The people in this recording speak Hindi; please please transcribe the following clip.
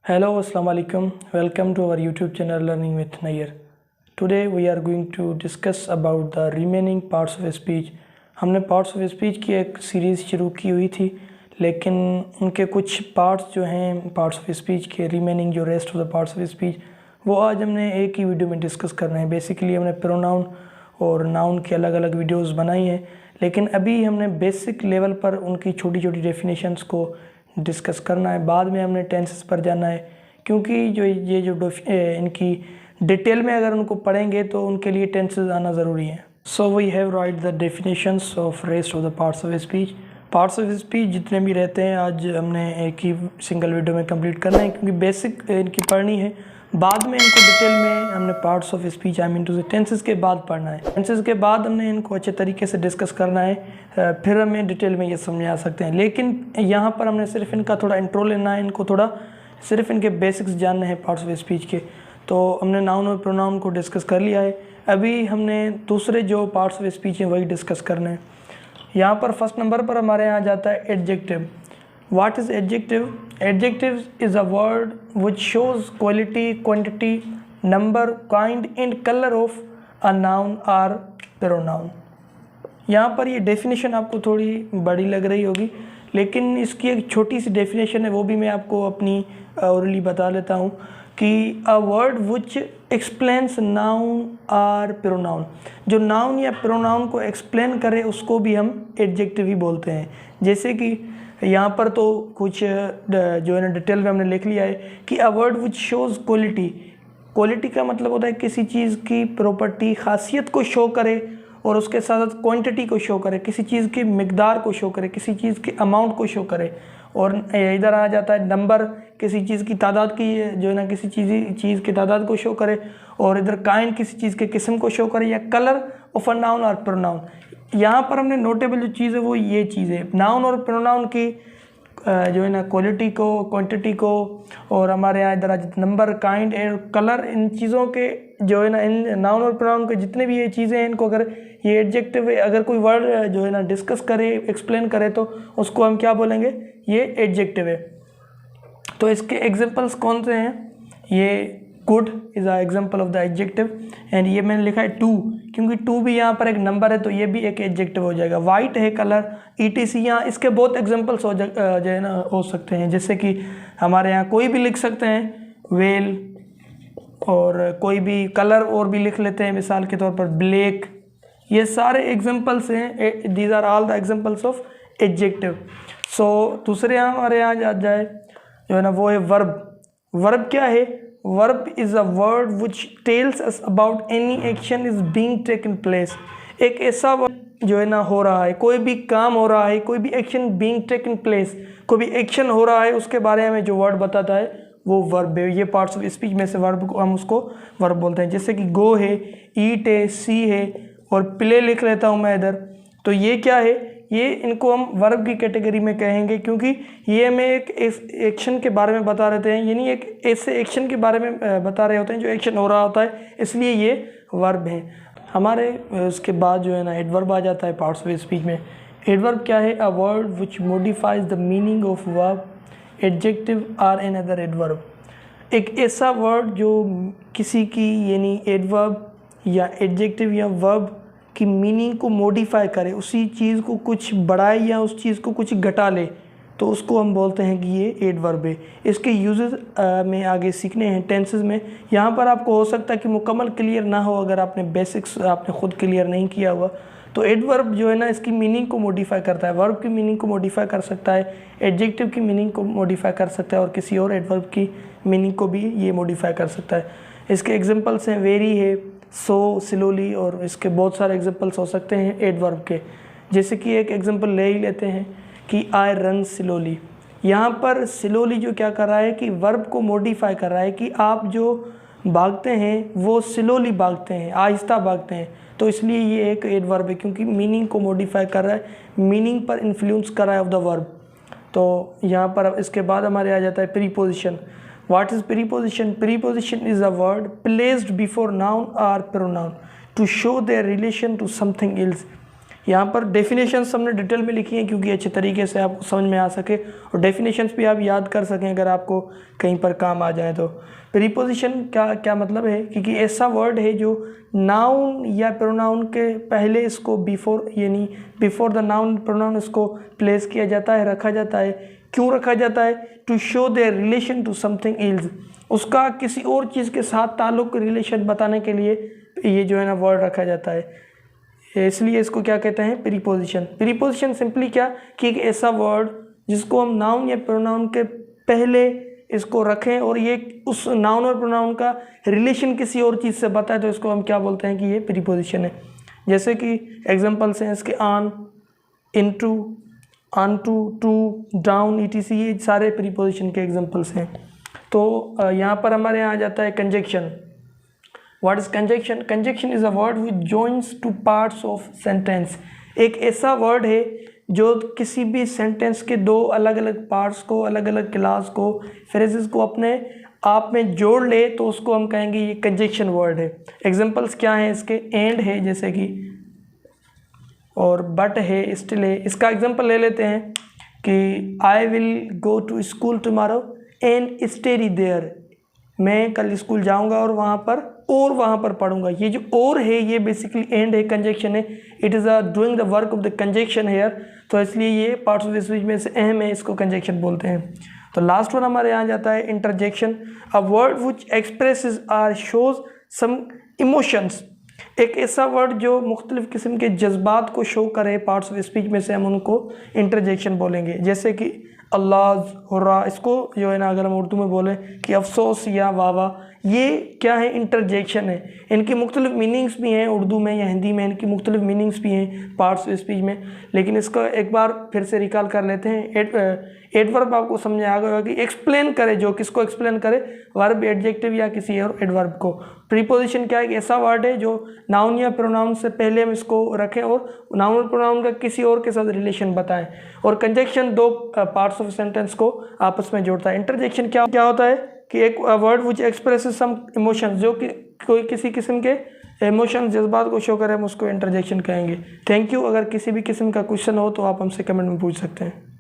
Hello, Assalamu alaikum. Welcome to our YouTube channel Learning with Nayyar. Today we are going to discuss about the remaining parts of speech. हमने parts of speech की एक सीरीज़ शुरू की हुई थी, लेकिन उनके कुछ parts जो हैं parts of speech के remaining जो rest of the parts of speech वो आज हमने एक ही वीडियो में डिस्कस करना है। बेसिकली हमने प्रोनाउन और नाउन की अलग अलग वीडियोस बनाई हैं, लेकिन अभी हमने बेसिक लेवल पर उनकी छोटी छोटी डेफिनेशंस को डिस्कस करना है। बाद में हमने टेंसेस पर जाना है, क्योंकि जो इनकी डिटेल में अगर उनको पढ़ेंगे तो उनके लिए टेंसेस आना ज़रूरी है। So we have write the definitions of rest of the parts of speech. Parts of speech जितने भी रहते हैं आज हमने एक ही सिंगल वीडियो में कंप्लीट करना है, क्योंकि बेसिक इनकी पढ़नी है। बाद में इनको डिटेल में हमने parts of speech I mean to say tenses के बाद पढ़ना है। टेंसेस के बाद हमने इनको अच्छे तरीके से डिस्कस करना है, फिर हमें डिटेल में ये समझा सकते हैं। लेकिन यहाँ पर हमने सिर्फ इनका थोड़ा इंट्रो लेना है, इनको थोड़ा सिर्फ इनके बेसिक्स जानने हैं पार्ट्स ऑफ स्पीच के। तो हमने नाउन और प्रोनाउन को डिस्कस कर लिया है। अभी हमने दूसरे जो पार्ट्स ऑफ स्पीच हैं वही डिस्कस करने हैं। यहाँ पर फर्स्ट नंबर पर हमारे यहाँ जाता है adjective. What is adjective? Adjective is a word which shows quality, quantity, number, kind and color of a noun or pronoun. यहाँ पर ये डेफिनेशन आपको थोड़ी बड़ी लग रही होगी, लेकिन इसकी एक छोटी सी डेफिनेशन है, वो भी मैं आपको अपनी ओरली बता लेता हूँ कि a word which explains noun or pronoun, जो नाउन या प्रोनाउन को एक्सप्लेन करे उसको भी हम एडजेक्टिव ही बोलते हैं। जैसे कि यहाँ पर तो कुछ जो है ना डिटेल में हमने लिख लिया है कि अ word which shows quality. Quality का मतलब होता है किसी चीज़ की प्रॉपर्टी, खासियत को शो करे, और उसके साथ साथ क्वांटिटी को शो करे, किसी चीज़ की मिकदार को शो करे, किसी चीज़ के अमाउंट को शो करे। और इधर आ जाता है नंबर, किसी चीज़ की तादाद की जो है ना किसी चीज़ की तादाद को शो करे। और इधर काइंड किसी चीज़ के किस्म को शो करे, या कलर ऑफ अ नाउन और प्रोनाउन। यहाँ पर हमने नोटेबल जो चीज़ है वो ये चीज़ है, नाउन और प्रोनाउन की जो है ना क्वालिटी को, क्वांटिटी को, और हमारे यहाँ इधर नंबर, काइंड और कलर, इन चीज़ों के जो है ना इन नाउन और प्रोनाउन के जितने भी ये चीज़ें हैं, इनको अगर ये एडजेक्टिव अगर कोई वर्ड जो है ना डिस्कस करे, एक्सप्लेन करे, तो उसको हम क्या बोलेंगे, ये एडजेक्टिव है। तो इसके एग्जांपल्स कौन से हैं? ये good is a example of the adjective, and ये मैंने लिखा है टू, क्योंकि टू भी यहाँ पर एक नंबर है तो ये भी एक एडजेक्टिव हो जाएगा। वाइट है कलर, ETC। यहाँ इसके बहुत एग्जांपल्स हो जो है ना हो सकते हैं, जैसे कि हमारे यहाँ कोई भी लिख सकते हैं, वेल, और कोई भी कलर और भी लिख लेते हैं, मिसाल के तौर पर ब्लैक। ये सारे एग्जांपल्स हैं, these are all the examples of adjective. So दूसरे यहाँ हमारे यहाँ जाए जो है ना वो है वर्ब। वर्ब क्या है? Verb is a word which tells us about any action is being taken place. एक ऐसा वर्ड जो है ना हो रहा है, कोई भी काम हो रहा है, कोई भी एक्शन being taken place, कोई भी एक्शन हो रहा है, उसके बारे में जो वर्ड बताता है वो वर्ब है। ये पार्ट्स ऑफ स्पीच में से वर्ब को हम उसको वर्ब बोलते हैं। जैसे कि गो है, ईट है, सी है, और प्ले लिख लेता हूँ मैं इधर, तो ये क्या है? ये इनको हम वर्ब की कैटेगरी में कहेंगे, क्योंकि ये हमें एक एक्शन के बारे में बता रहे हैं, यानी एक ऐसे एक्शन के बारे में बता रहे होते हैं जो एक्शन हो रहा होता है, इसलिए ये वर्ब हैं हमारे। उसके बाद जो है ना एडवर्ब आ जाता है पार्ट्स ऑफ स्पीच में। एडवर्ब क्या है? A word which modifies the meaning of verb, adjective or an other adverb. एक ऐसा वर्ड जो किसी की यानी एडवर्ब या एडजेक्टिव या वर्ब की मीनिंग को मॉडिफाई करे, उसी चीज़ को कुछ बढ़ाए या उस चीज़ को कुछ घटा ले, तो उसको हम बोलते हैं कि ये एडवर्ब है। इसके यूजेस में आगे सीखने हैं टेंसेस में। यहाँ पर आपको हो सकता है कि मुकम्मल क्लियर ना हो, अगर आपने बेसिक्स आपने खुद क्लियर नहीं किया हुआ, तो एडवर्ब जो है ना इसकी मीनिंग को मॉडिफाई करता है, वर्ब की मीनिंग को मॉडिफाई कर सकता है, एडजेक्टिव की मीनिंग को मॉडिफाई कर सकता है, और किसी और एडवर्ब की मीनिंग को भी ये मॉडिफाई कर सकता है। इसके एग्जांपल्स हैं वेरी है, सो, स्लोली, और इसके बहुत सारे एग्जांपल्स हो सकते हैं एडवर्ब के। जैसे कि एक एग्जांपल ले ही लेते हैं कि आई रन स्लोली। यहाँ पर स्लोली जो क्या कर रहा है कि वर्ब को मॉडिफाई कर रहा है कि आप जो भागते हैं वो स्लोली भागते हैं, आहिस्ता भागते हैं, तो इसलिए ये एक एडवर्ब है, क्योंकि मीनिंग को मॉडिफाई कर रहा है, मीनिंग पर इन्फ्लुएंस कर रहा है ऑफ द वर्ब। तो यहाँ पर इसके बाद हमारे आ जाता है preposition. What is preposition? Preposition is a word placed before noun or pronoun to show their relation to something else. यहाँ पर डेफिनेशंस हमने डिटेल में लिखी हैं क्योंकि अच्छे तरीके से आपको समझ में आ सके और डेफिनेशंस भी आप याद कर सकें अगर आपको कहीं पर काम आ जाए तो। प्रीपोजिशन क्या मतलब है, क्योंकि ऐसा वर्ड है जो नाउन या प्रोनाउन के पहले इसको यानी बिफोर द नाउन प्रोनाउन इसको प्लेस किया जाता है, रखा जाता है। क्यों रखा जाता है? To show their relation to something else, उसका किसी और चीज़ के साथ ताल्लुक, रिलेशन बताने के लिए ये जो है ना वर्ड रखा जाता है। इसलिए इसको क्या कहते हैं? प्रीपोजिशन। प्रीपोजिशन सिंपली क्या कि एक ऐसा वर्ड जिसको हम नाउन या प्रोनाउन के पहले इसको रखें और ये उस नाउन और प्रोनाउन का रिलेशन किसी और चीज़ से बताए तो इसको हम क्या बोलते हैं कि ये प्रीपोजिशन है। जैसे कि एग्जांपल्स हैं इसके on, into, onto, to, down, etc, ये सारे प्रीपोजिशन के एग्जांपल्स हैं। तो यहाँ पर हमारे यहाँ आ जाता है conjunction. What is conjunction? Conjunction is a word which joins two parts of sentence. एक ऐसा वर्ड है जो किसी भी सेंटेंस के दो अलग अलग पार्ट्स को, अलग अलग क्लास को, फ्रेजेस को अपने आप में जोड़ ले तो उसको हम कहेंगे ये कंजक्शन वर्ड है। एग्जांपल्स क्या हैं इसके? एंड है जैसे कि, और बट है, स्टिल है। इसका एग्जांपल ले लेते हैं कि I will go to school tomorrow and study there, मैं कल स्कूल जाऊंगा और वहाँ पर पढ़ूंगा। ये जो और है ये बेसिकली एंड है, कंजक्शन है। It is a doing the work of the conjunction here, तो इसलिए ये पार्ट्स ऑफ स्पीच में से अहम है, इसको कंजक्शन बोलते हैं। तो लास्ट वन हमारे यहाँ जाता है interjection. A word which expresses or shows some emotions. एक ऐसा वर्ड जो मुख्तलिफ किस्म के जज्बात को शो करे पार्ट्स ऑफ स्पीच में से हम उनको इंटरजेक्शन बोलेंगे। जैसे कि अल्लाह हुर्रा, इसको जो है ना अगर हम उर्दू में बोलें कि अफसोस या वाह, ये क्या है? इंटरजेक्शन है। इनकी मुख्तलिफ मीनिंग्स भी हैं, उर्दू में या हिंदी में इनकी मुख्तलिफ मीनिंग्स भी हैं पार्ट्स ऑफ स्पीच में। लेकिन इसका एक बार फिर से रिकॉल कर लेते हैं। एडवर्ब आपको समझ आ गया कि एक्सप्लेन करे, जो किसको एक्सप्लेन करे? वर्ब, एडजेक्टिव या किसी और एडवर्ब को। प्रीपोजिशन क्या है? एक ऐसा वर्ड है जो नाउन या प्रोनाउन से पहले हम इसको रखें और नाउन और प्रोनाउन का किसी और के साथ रिलेशन बताएं। और कंजक्शन दो पार्ट्स ऑफ सेंटेंस को आपस में जोड़ता है। इंटरजेक्शन क्या होता है कि एक word which expresses some emotions, जो कि कोई किसी किस्म के इमोशंस, जज्बात को शो करे, हम उसको इंटरजेक्शन कहेंगे। Thank you. अगर किसी भी किस्म का क्वेश्चन हो तो आप हमसे कमेंट में पूछ सकते हैं।